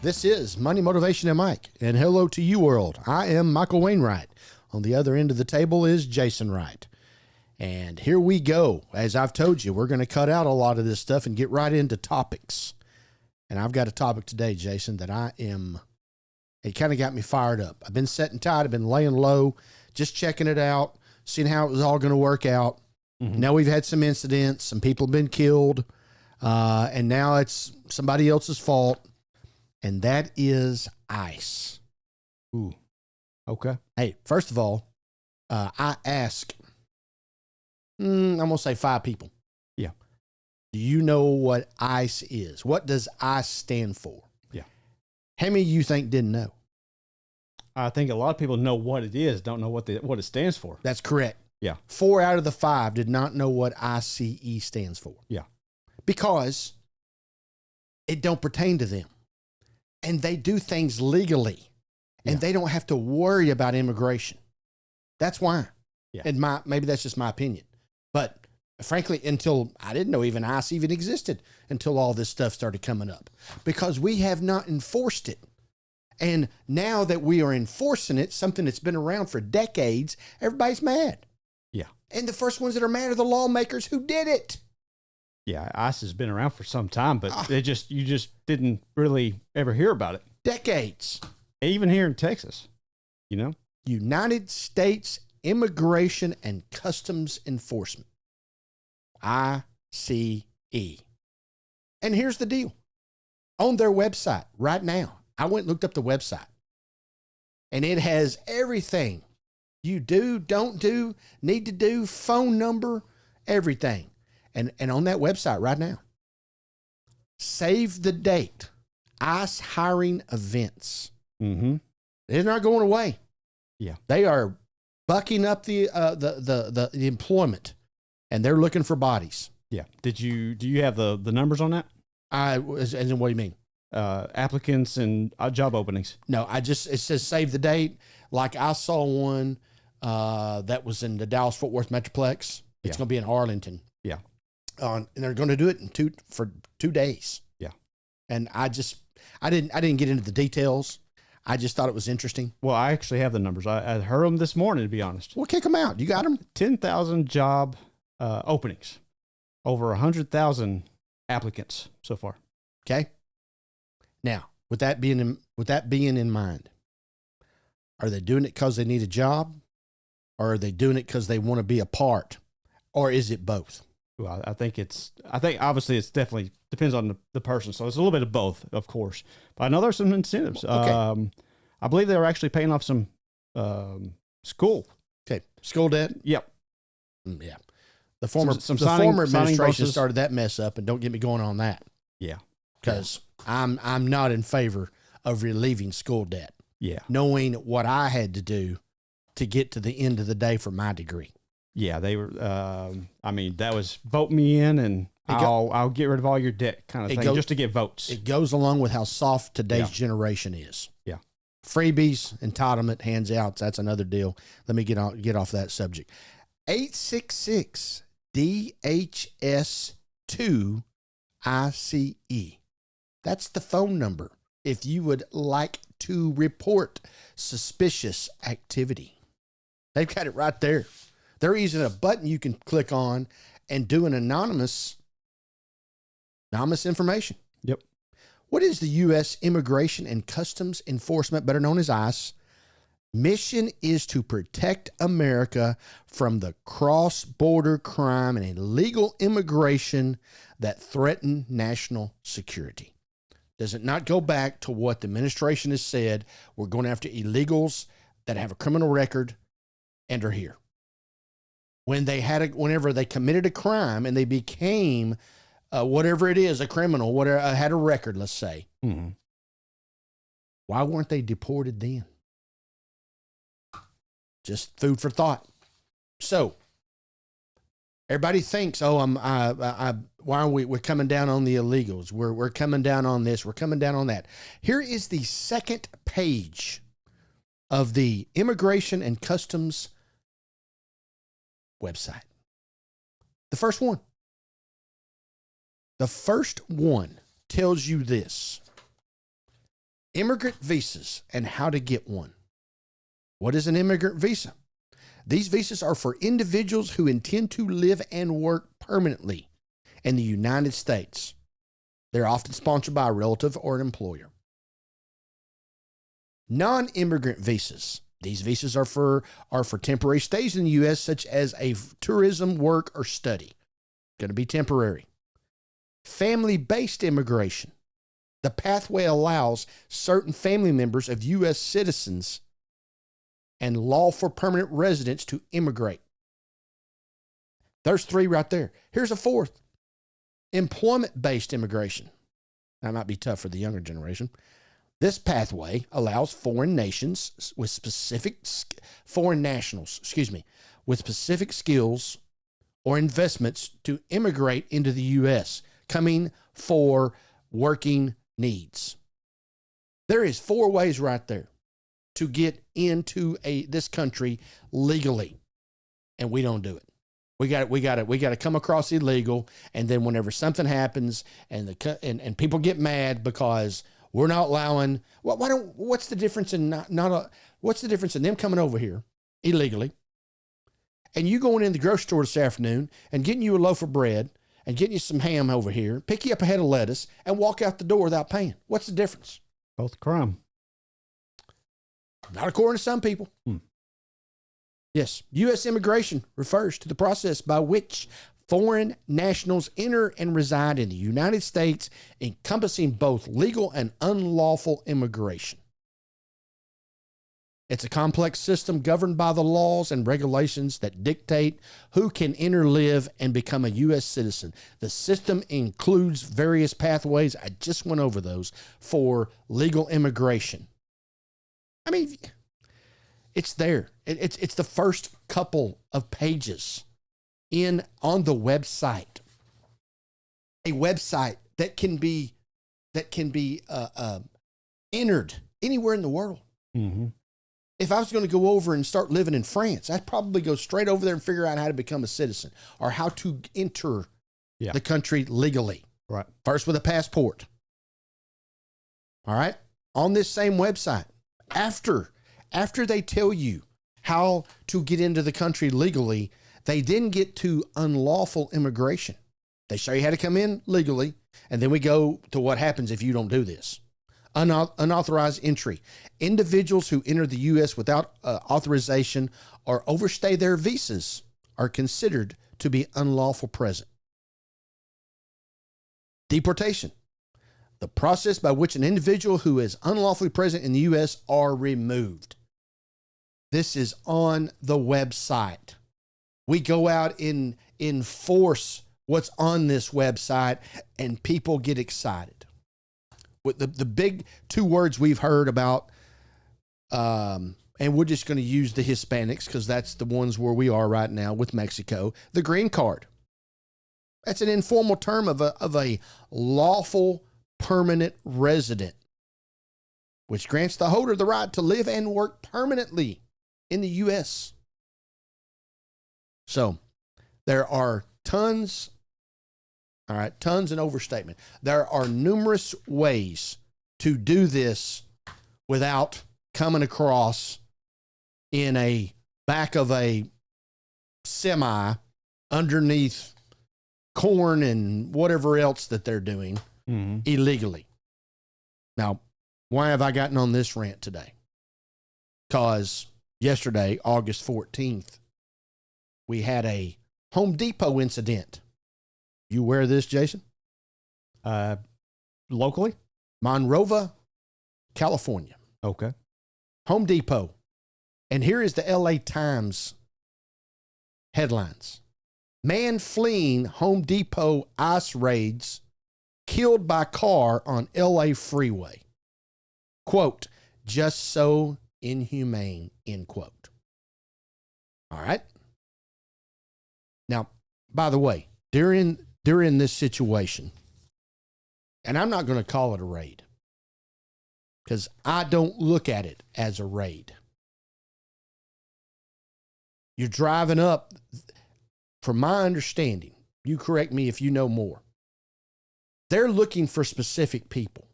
This is Money, Motivation, and Mike. And hello to you, world. I am Michael Wainwright. On the other end of the table is Jason Wright. And here we go. As I've told you, we're going to cut out a lot of this stuff and get right into topics. And I've got a topic today, Jason, that it kind of got me fired up. I've been sitting tight. I've been laying low, just checking it out, seeing how it was all going to work out. Mm-hmm. Now we've had some incidents. Some people have been killed. And now it's somebody else's fault. And that is ICE. Ooh. Okay. Hey, first of all, I asked, I'm going to say 5 people. Yeah. Do you know what ICE is? What does ICE stand for? Yeah. How many of you think didn't know? I think a lot of people know what it is, don't know what it stands for. That's correct. Yeah. 4 out of the 5 did not know what ICE stands for. Yeah. Because it don't pertain to them. And they do things legally. And they don't have to worry about immigration. That's why. Yeah. And maybe that's just my opinion. But frankly, until I didn't know even ICE even existed until all this stuff started coming up. Because we have not enforced it. And now that we are enforcing it, something that's been around for decades, everybody's mad. Yeah. And the first ones that are mad are the lawmakers who did it. Yeah, ICE has been around for some time, but you just didn't really ever hear about it. Decades. Even here in Texas, you know? United States Immigration and Customs Enforcement. ICE. And here's the deal. On their website right now, I went and looked up the website. And it has everything you do, don't do, need to do, phone number, everything. And on that website right now, save the date, ICE hiring events. Mm-hmm. They're not going away. Yeah. They are bucking up the employment, and they're looking for bodies. Yeah. Do you have the numbers on that? As in, what do you mean? Applicants and job openings. No, it says save the date. Like I saw one that was in the Dallas-Fort Worth Metroplex. It's going to be in Arlington. Yeah. And they're going to do it for 2 days. Yeah. And I didn't get into the details. I just thought it was interesting. Well, I actually have the numbers. I heard them this morning, to be honest. Well, kick them out. You got them? 10,000 job openings, over 100,000 applicants so far. Okay. Now, with that being in mind, are they doing it because they need a job, or are they doing it because they want to be a part, or is it both? Well, I think obviously it's definitely depends on the person. So it's a little bit of both, of course. But I know there's some incentives. Okay. I believe they were actually paying off some school. Okay. School debt? Yep. Yeah. The former administration started that mess up, and don't get me going on that. Yeah. Because I'm not in favor of relieving school debt. Yeah. Knowing what I had to do to get to the end of the day for my degree. Yeah, they were. That was vote me in, and I'll get rid of all your debt, kind of thing, just to get votes. It goes along with how soft today's generation is. Yeah, freebies, entitlement, hands outs. That's another deal. Let me get off that subject. 866 DHS 2 ICE. That's the phone number if you would like to report suspicious activity. They've got it right there. They're using a button you can click on and do an anonymous information. Yep. What is the U.S. Immigration and Customs Enforcement, better known as ICE? Mission is to protect America from the cross-border crime and illegal immigration that threaten national security. Does it not go back to what the administration has said? We're going after illegals that have a criminal record and are here. Whenever they committed a crime and they became whatever it is, a criminal, whatever, had a record, let's say. Mm-hmm. Why weren't they deported then? Just food for thought. So everybody thinks, why are we're coming down on the illegals? We're coming down on this. We're coming down on that. Here is the second page of the Immigration and Customs website. The first one. The first one tells you this. Immigrant visas and how to get one. What is an immigrant visa? These visas are for individuals who intend to live and work permanently in the United States. They're often sponsored by a relative or an employer. Non-immigrant visas. These visas are for temporary stays in the U.S., such as a tourism, work, or study. Going to be temporary. Family-based immigration. The pathway allows certain family members of U.S. citizens and lawful permanent residents to immigrate. There's 3 right there. Here's a 4th. Employment-based immigration. That might be tough for the younger generation. This pathway allows foreign nationals with specific skills or investments to immigrate into the U.S., coming for working needs. There is 4 ways right there to get into this country legally, and we don't do it. We got to come across illegal, and then whenever something happens and people get mad because we're not allowing, what's the difference in what's the difference in them coming over here illegally and you going in the grocery store this afternoon and getting you a loaf of bread and getting you some ham over here, pick you up a head of lettuce and walk out the door without paying? What's the difference? Both crime. Not according to some people. Yes, U.S. immigration refers to the process by which foreign nationals enter and reside in the United States, encompassing both legal and unlawful immigration. It's a complex system governed by the laws and regulations that dictate who can enter, live, and become a U.S. citizen. The system includes various pathways. I just went over those for legal immigration. I mean, it's there. It's the first couple of pages on the website. A website that can be entered anywhere in the world. Mm-hmm. If I was going to go over and start living in France, I'd probably go straight over there and figure out how to become a citizen or how to enter the country legally. Right. First with a passport. All right. On this same website, after they tell you how to get into the country legally, they then get to unlawful immigration. They show you how to come in legally, and then we go to what happens if you don't do this. Unauthorized entry. Individuals who enter the U.S. without authorization or overstay their visas are considered to be unlawful present. Deportation. The process by which an individual who is unlawfully present in the U.S. are removed. This is on the website. We go out and enforce what's on this website, and people get excited. With the big 2 words we've heard about, and we're just going to use the Hispanics because that's the ones where we are right now with Mexico, the green card. That's an informal term of a lawful permanent resident, which grants the holder the right to live and work permanently in the U.S. So there are tons and overstatement. There are numerous ways to do this without coming across in a back of a semi underneath corn and whatever else that they're doing illegally. Now, why have I gotten on this rant today? Because yesterday, August 14th, we had a Home Depot incident. You aware of this, Jason? Locally? Monrovia, California. Okay. Home Depot. And here is the LA Times headlines. Man fleeing Home Depot ICE raids, killed by car on LA freeway. Quote, just so inhumane, end quote. All right. Now, by the way, during this situation, and I'm not going to call it a raid because I don't look at it as a raid. You're driving up, from my understanding, you correct me if you know more. They're looking for specific people.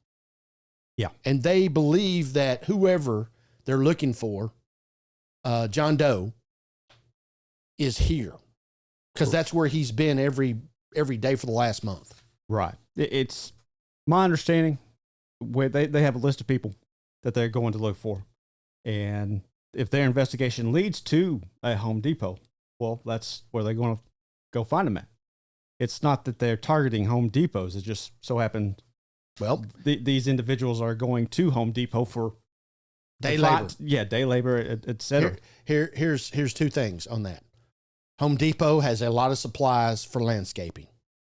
Yeah. And they believe that whoever they're looking for, John Doe, is here because that's where he's been every day for the last month. Right. It's my understanding where they have a list of people that they're going to look for. And if their investigation leads to a Home Depot, well, that's where they're going to go find them at. It's not that they're targeting Home Depots. It just so happened, well, these individuals are going to Home Depot for day labor. Day labor, et cetera. Here's two things on that. Home Depot has a lot of supplies for landscaping.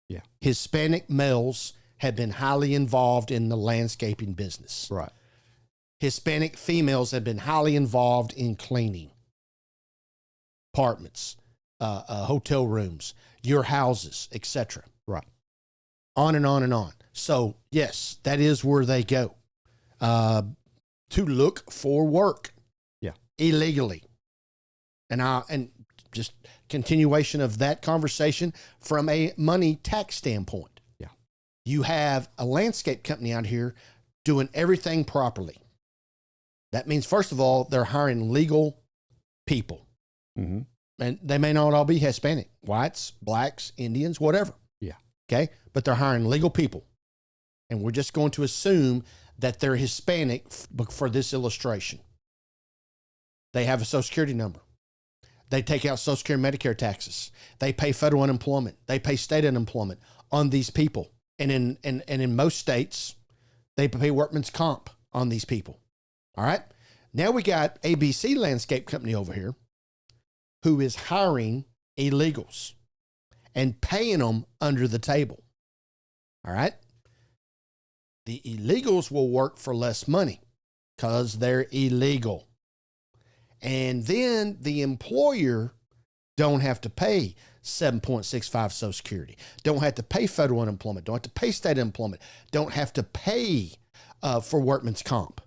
Yeah. Hispanic males have been highly involved in the landscaping business. Right. Hispanic females have been highly involved in cleaning apartments, hotel rooms, your houses, etc. Right. On and on and on. So yes, that is where they go to look for work. Yeah. Illegally. And just continuation of that conversation from a money tax standpoint. Yeah. You have a landscape company out here doing everything properly. That means, first of all, they're hiring legal people. Mm-hmm. And they may not all be Hispanic, whites, blacks, Indians, whatever. Yeah. Okay. But they're hiring legal people. And we're just going to assume that they're Hispanic for this illustration. They have a Social Security number. They take out Social Security and Medicare taxes. They pay federal unemployment. They pay state unemployment on these people. And in most states, they pay workman's comp on these people. All right. Now we got ABC Landscape Company over here who is hiring illegals and paying them under the table. All right. The illegals will work for less money because they're illegal. And then the employer don't have to pay 7.65 Social Security, don't have to pay federal unemployment, don't have to pay state unemployment, don't have to pay for workman's comp.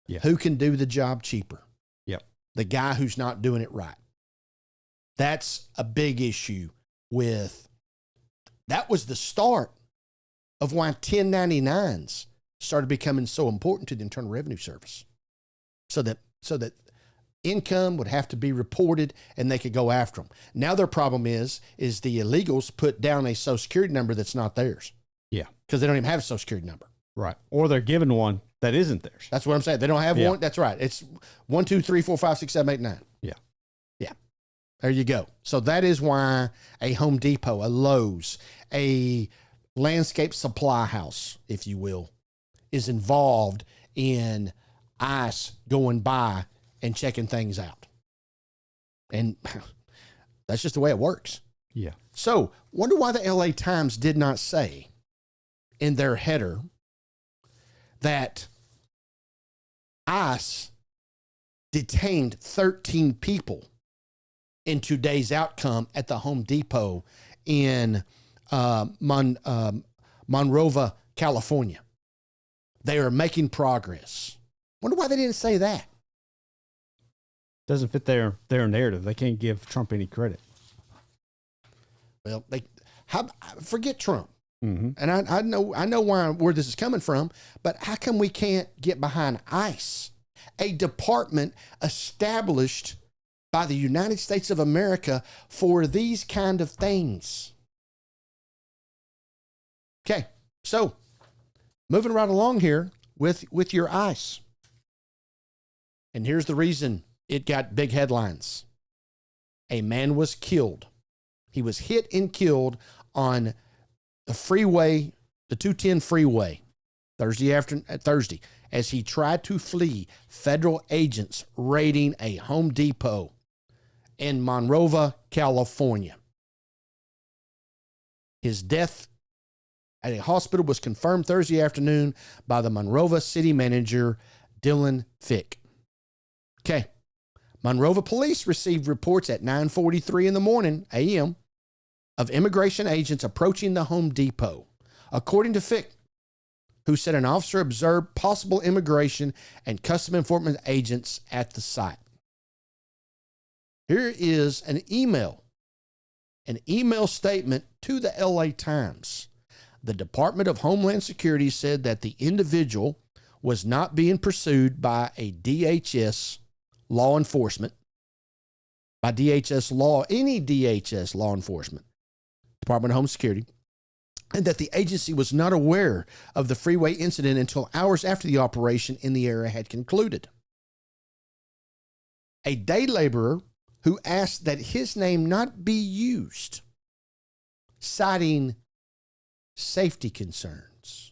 Yeah. Who can do the job cheaper? Yep. The guy who's not doing it right. That's a big issue with, that was the start of why 1099s started becoming so important to the Internal Revenue Service. So that income would have to be reported and they could go after them. Now their problem is the illegals put down a Social Security number that's not theirs. Yeah. Because they don't even have a Social Security number. Right. Or they're given one that isn't theirs. That's what I'm saying. They don't have one. That's right. It's 1, 2, 3, 4, 5, 6, 7, 8, 9. Yeah. Yeah. There you go. So that is why a Home Depot, a Lowe's, a landscape supply house, if you will, is involved in ICE going by and checking things out. And that's just the way it works. Yeah. So wonder why the LA Times did not say in their header that ICE detained 13 people in today's outcome at the Home Depot in Monrovia, California. They are making progress. Wonder why they didn't say that. Doesn't fit their narrative. They can't give Trump any credit. Well, forget Trump. Mm-hmm. And I know where this is coming from, but how come we can't get behind ICE, a department established by the United States of America for these kind of things? Okay, so moving right along here with your ICE. And here's the reason it got big headlines. A man was killed. He was hit and killed on the freeway, the 210 freeway, Thursday, as he tried to flee federal agents raiding a Home Depot in Monrovia, California. His death at a hospital was confirmed Thursday afternoon by the Monrovia city manager, Dylan Fick. Okay. Monrovia police received reports at 9:43 in the morning, a.m., of immigration agents approaching the Home Depot. According to Fick, who said an officer observed possible immigration and custom enforcement agents at the site. Here is an email statement to the LA Times. The Department of Homeland Security said that the individual was not being pursued by a DHS law enforcement, by DHS law, any DHS law enforcement, Department of Homeland Security, and that the agency was not aware of the freeway incident until hours after the operation in the area had concluded. A day laborer who asked that his name not be used, citing safety concerns.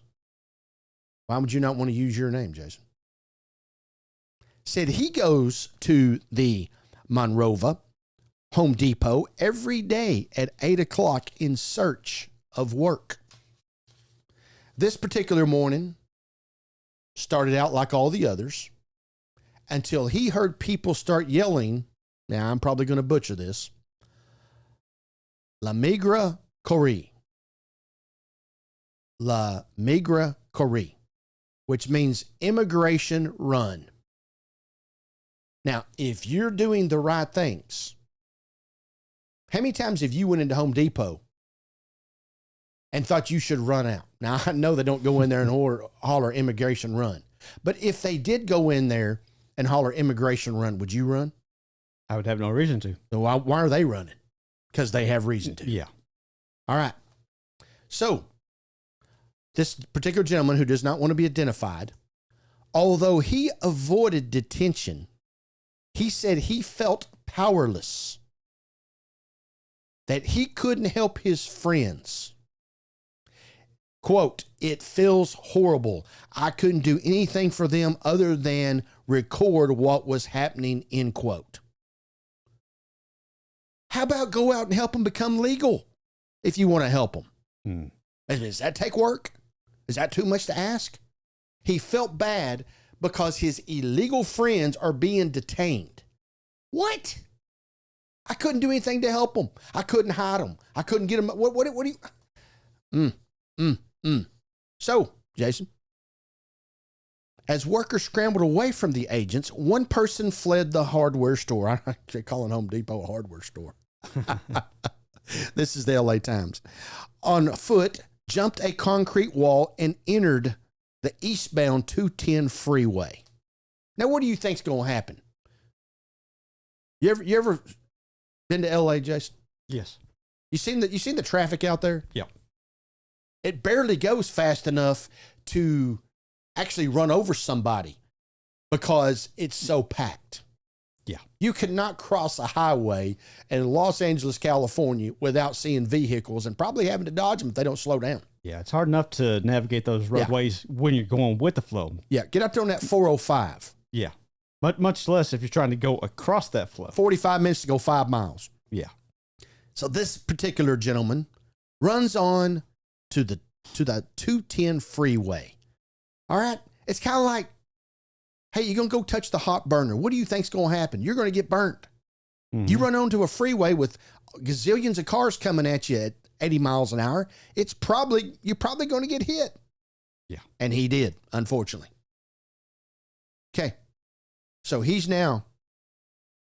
Why would you not want to use your name, Jason? Said he goes to the Monrovia Home Depot every day at 8 o'clock in search of work. This particular morning started out like all the others until he heard people start yelling. Now, I'm probably going to butcher this. La Migra Corrie. La Migra Corrie, which means immigration run. Now, if you're doing the right things, how many times have you went into Home Depot and thought you should run out? Now, I know they don't go in there and holler immigration run, but if they did go in there and holler immigration run, would you run? I would have no reason to. So why are they running? Because they have reason to. Yeah. All right. So this particular gentleman who does not want to be identified, although he avoided detention, he said he felt powerless, that he couldn't help his friends. Quote, "It feels horrible. I couldn't do anything for them other than record what was happening," end quote. How about go out and help them become legal if you want to help them? Does that take work? Is that too much to ask? He felt bad because his illegal friends are being detained. What? I couldn't do anything to help them. I couldn't hide them. I couldn't get them. What do you? So, Jason, as workers scrambled away from the agents, one person fled the hardware store. I call it Home Depot a hardware store. This is the LA Times. On foot, jumped a concrete wall and entered the eastbound 210 freeway. Now, what do you think's going to happen? You ever been to LA, Jason? Yes. You seen the traffic out there? Yeah. It barely goes fast enough to actually run over somebody because it's so packed. Yeah. You cannot cross a highway in Los Angeles, California without seeing vehicles and probably having to dodge them if they don't slow down. Yeah, it's hard enough to navigate those roadways when you're going with the flow. Yeah, get out there on that 405. Yeah. Much less if you're trying to go across that flow. 45 minutes to go 5 miles. Yeah. So this particular gentleman runs on to the 210 freeway. All right? It's kind of like, hey, you're going to go touch the hot burner. What do you think's going to happen? You're going to get burnt. Mm-hmm. You run onto a freeway with gazillions of cars coming at you at 80 miles an hour. You're probably going to get hit. Yeah. And he did, unfortunately. Okay. So he's now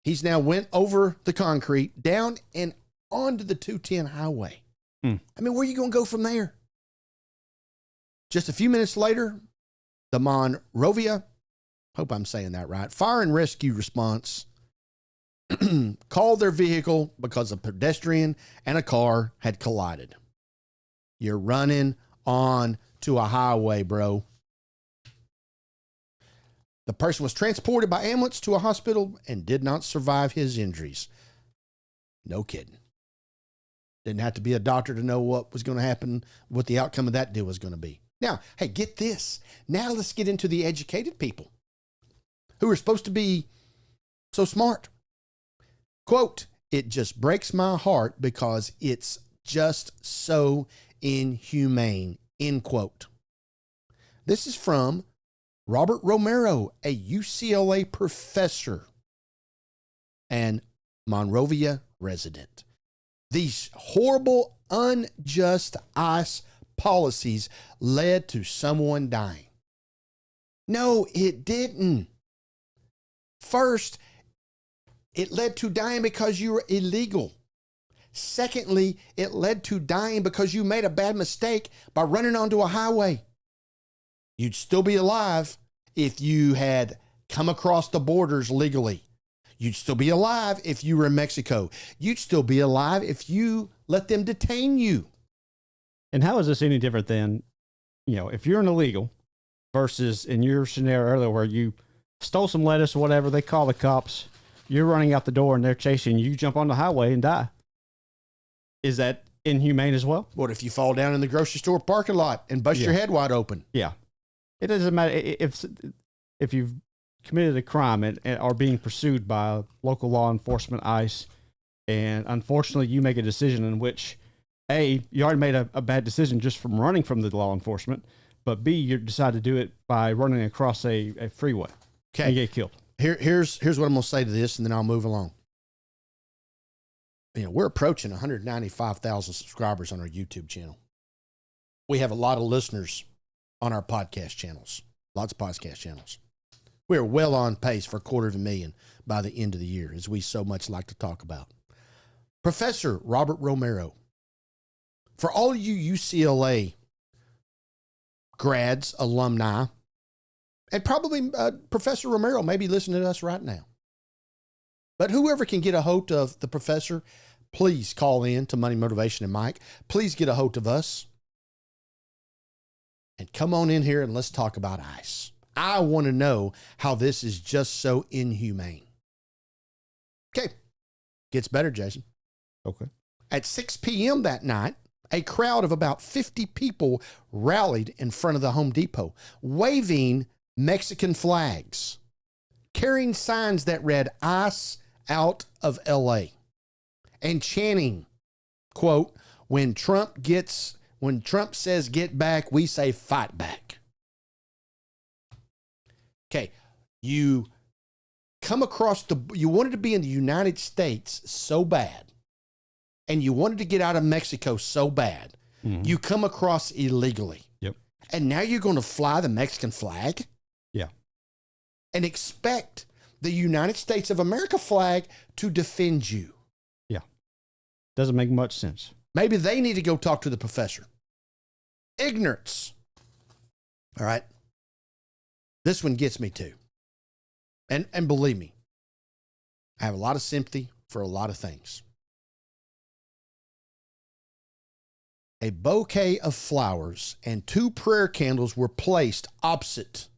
went over the concrete, down and onto the 210 highway. I mean, where are you going to go from there? Just a few minutes later, the Monrovia, hope I'm saying that right, fire and rescue response called their vehicle because a pedestrian and a car had collided. You're running on to a highway, bro. The person was transported by ambulance to a hospital and did not survive his injuries. No kidding. Didn't have to be a doctor to know what was going to happen, what the outcome of that deal was going to be. Now, hey, get this. Now let's get into the educated people who are supposed to be so smart. Quote, "It just breaks my heart because it's just so inhumane," end quote. This is from Robert Romero, a UCLA professor and Monrovia resident. These horrible, unjust ICE policies led to someone dying. No, it didn't. First, it led to dying because you were illegal. Secondly, it led to dying because you made a bad mistake by running onto a highway. You'd still be alive, if you had come across the borders legally. You'd still be alive if you were in Mexico. You'd still be alive if you let them detain you. And how is this any different than, if you're an illegal versus in your scenario earlier where you stole some lettuce or whatever, they call the cops, you're running out the door and they're chasing you, jump on the highway and die. Is that inhumane as well? What if you fall down in the grocery store parking lot and bust your head wide open? Yeah. It doesn't matter if you've committed a crime and are being pursued by local law enforcement, ICE, and unfortunately you make a decision in which, A, you already made a bad decision just from running from the law enforcement, but B, you decide to do it by running across a freeway. Okay. And you get killed. Here's what I'm going to say to this, and then I'll move along. We're approaching 195,000 subscribers on our YouTube channel. We have a lot of listeners on our podcast channels, lots of podcast channels. We're well on pace for 250,000 by the end of the year, as we so much like to talk about. Professor Robert Romero, for all you UCLA grads, alumni, and probably Professor Romero may be listening to us right now. But whoever can get a hold of the professor, please call in to Money, Motivation, and Mike. Please get a hold of us. And come on in here and let's talk about ICE. I want to know how this is just so inhumane. Okay. Gets better, Jason. Okay. At 6 p.m. that night, a crowd of about 50 people rallied in front of the Home Depot, waving Mexican flags, carrying signs that read ICE out of LA, and chanting, quote, when Trump says get back, we say fight back. Okay, you come across you wanted to be in the United States so bad, and you wanted to get out of Mexico so bad, you come across illegally. Yep. And now you're going to fly the Mexican flag? Yeah. And expect the United States of America flag to defend you. Yeah. Doesn't make much sense. Maybe they need to go talk to the professor. Ignorance. All right. This one gets me too. And believe me, I have a lot of sympathy for a lot of things. A bouquet of flowers and 2 prayer candles were placed opposite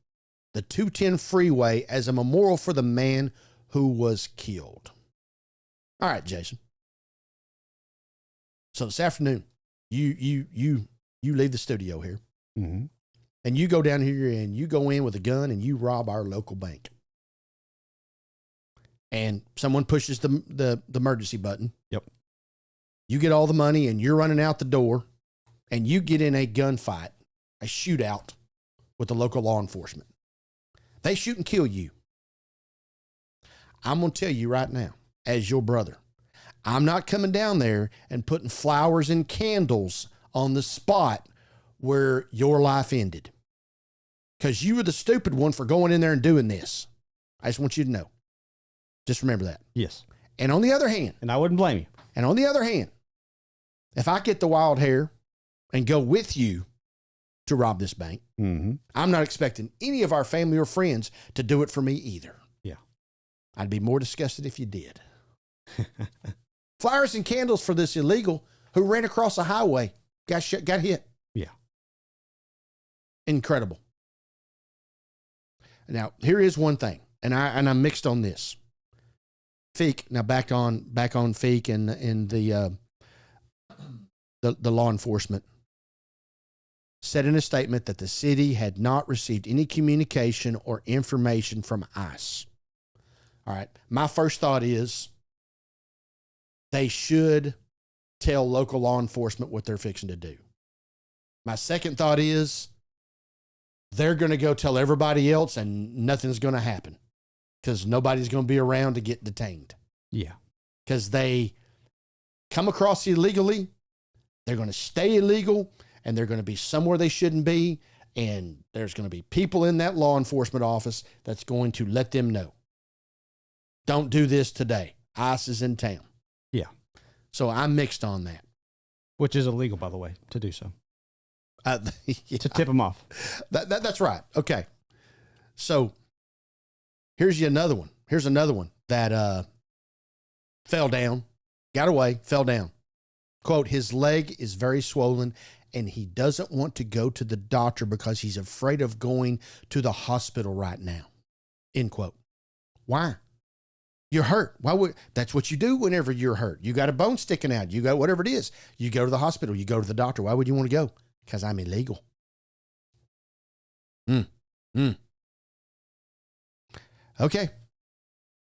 the 210 freeway as a memorial for the man who was killed. All right, Jason. So this afternoon, you leave the studio here, and you go down here and you go in with a gun and you rob our local bank. And someone pushes the emergency button. Yep. You get all the money and you're running out the door, and you get in a gunfight, a shootout with the local law enforcement. They shoot and kill you. I'm going to tell you right now, as your brother, I'm not coming down there and putting flowers and candles on the spot where your life ended. Because you were the stupid one for going in there and doing this. I just want you to know. Just remember that. Yes. And on the other hand. And I wouldn't blame you. And on the other hand, if I get the wild hair and go with you to rob this bank, I'm not expecting any of our family or friends to do it for me either. Yeah. I'd be more disgusted if you did. Flowers and candles for this illegal who ran across a highway, got hit. Yeah. Incredible. Now, here is one thing, and I'm mixed on this. Feek, now back on Feek and the law enforcement said in a statement that the city had not received any communication or information from ICE. All right. My first thought is they should tell local law enforcement what they're fixing to do. My second thought is they're going to go tell everybody else and nothing's going to happen because nobody's going to be around to get detained. Yeah. Because they come across illegally, they're going to stay illegal, and they're going to be somewhere they shouldn't be, and there's going to be people in that law enforcement office that's going to let them know. Don't do this today. ICE is in town. Yeah. So I'm mixed on that. Which is illegal, by the way, to do so. Yeah. To tip them off. That's right. Okay. So here's another one. Here's another one that fell down, got away, fell down. Quote, his leg is very swollen and he doesn't want to go to the doctor because he's afraid of going to the hospital right now. End quote. Why? You're hurt. That's what you do whenever you're hurt. You got a bone sticking out. You got whatever it is. You go to the hospital. You go to the doctor. Why would you want to go? Because I'm illegal. Okay.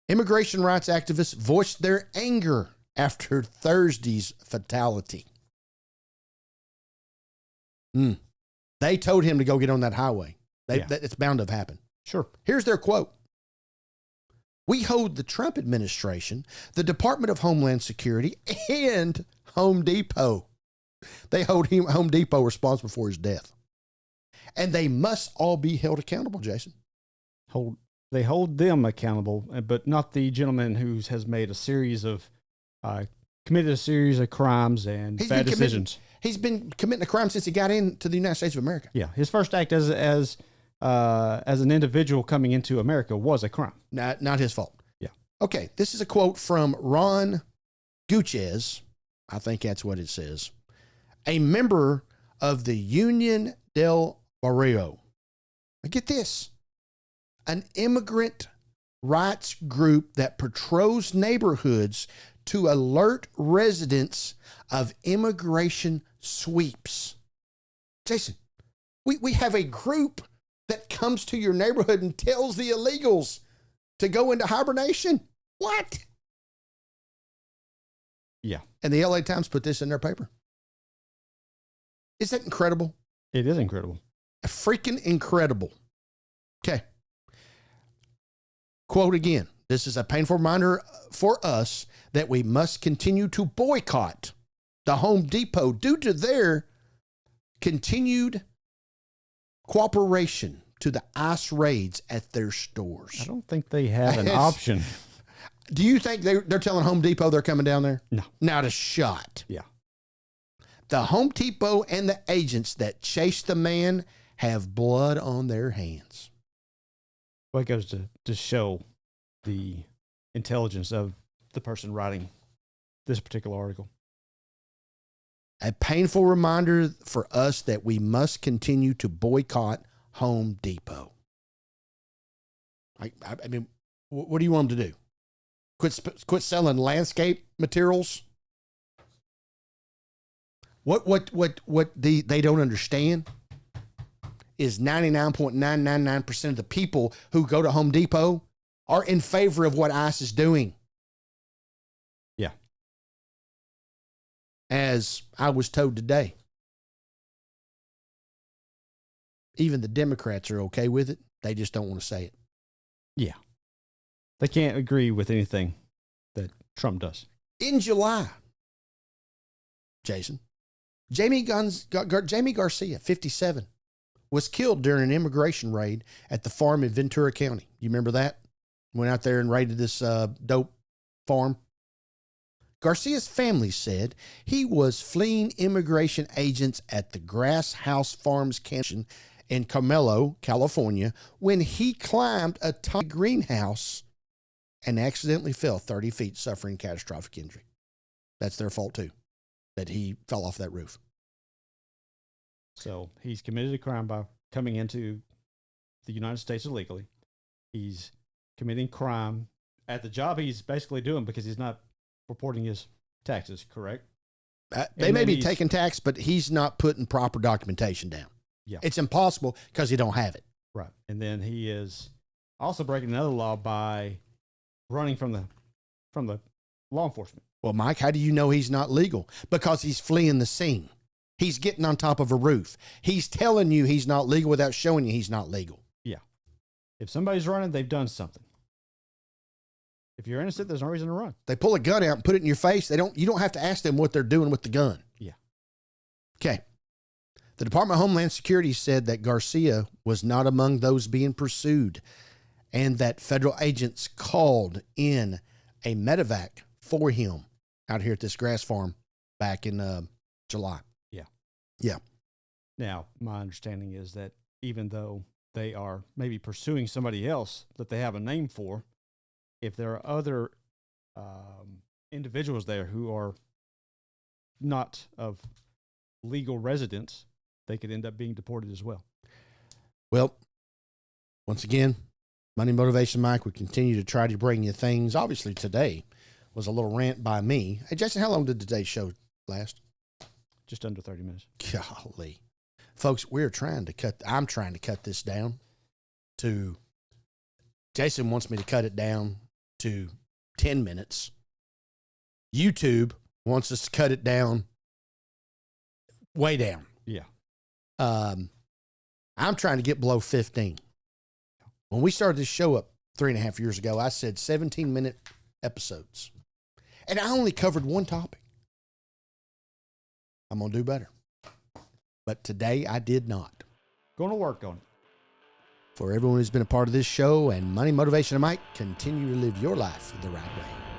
Immigration rights activists voiced their anger after Thursday's fatality. They told him to go get on that highway. It's bound to have happened. Sure. Here's their quote. We hold the Trump administration, the Department of Homeland Security, and Home Depot. They hold Home Depot responsible for his death. And they must all be held accountable, Jason. They hold them accountable, but not the gentleman who has made a series of, committed a series of crimes and bad decisions. He's been committing a crime since he got into the United States of America. Yeah. His first act as an individual coming into America was a crime. Not his fault. Yeah. Okay. This is a quote from Ron Gutierrez. I think that's what it says. A member of the Union del Barrio. Get this. An immigrant rights group that patrols neighborhoods to alert residents of immigration sweeps. Jason, we have a group that comes to your neighborhood and tells the illegals to go into hibernation. What? Yeah. And the LA Times put this in their paper. Is that incredible? It is incredible. Freaking incredible. Okay. Quote again. This is a painful reminder for us that we must continue to boycott the Home Depot due to their continued cooperation to the ICE raids at their stores. I don't think they have an option. Do you think they're telling Home Depot they're coming down there? No. Not a shot. Yeah. The Home Depot and the agents that chased the man have blood on their hands. Well, it goes to show the intelligence of the person writing this particular article. A painful reminder for us that we must continue to boycott Home Depot. I mean, what do you want them to do? Quit selling landscape materials? What they don't understand is 99.999% of the people who go to Home Depot are in favor of what ICE is doing. Yeah. As I was told today, even the Democrats are okay with it. They just don't want to say it. Yeah. They can't agree with anything that Trump does. In July, Jason, Jamie Garcia, 57, was killed during an immigration raid at the farm in Ventura County. You remember that? Went out there and raided this dope farm. Garcia's family said he was fleeing immigration agents at the Grass House Farms Canyon in Carmelo, California, when he climbed a tall greenhouse and accidentally fell 30 feet, suffering catastrophic injury. That's their fault too, that he fell off that roof. So he's committed a crime by coming into the United States illegally. He's committing crime at the job he's basically doing because he's not reporting his taxes, correct? They may be taking tax, but he's not putting proper documentation down. Yeah. It's impossible because he don't have it. Right. And then he is also breaking another law by running from the law enforcement. Well, Mike, how do you know he's not legal? Because he's fleeing the scene. He's getting on top of a roof. He's telling you he's not legal without showing you he's not legal. Yeah. If somebody's running, they've done something. If you're innocent, there's no reason to run. They pull a gun out and put it in your face. You don't have to ask them what they're doing with the gun. Yeah. Okay. The Department of Homeland Security said that Garcia was not among those being pursued and that federal agents called in a medevac for him out here at this grass farm back in July. Yeah. Yeah. Now, my understanding is that even though they are maybe pursuing somebody else that they have a name for, if there are other individuals there who are not of legal residence, they could end up being deported as well. Well, once again, Money Motivation Mike, we continue to try to bring you things. Obviously, today was a little rant by me. Hey, Jason, how long did today's show last? Just under 30 minutes. Golly. Folks, I'm trying to cut this down to, Jason wants me to cut it down to 10 minutes. YouTube wants us to cut it down way down. Yeah. I'm trying to get below 15. When we started this show up 3.5 years ago, I said 17-minute episodes. And I only covered one topic. I'm going to do better. But today I did not. Going to work on it. For everyone who's been a part of this show and Money Motivation and Mike, continue to live your life the right way.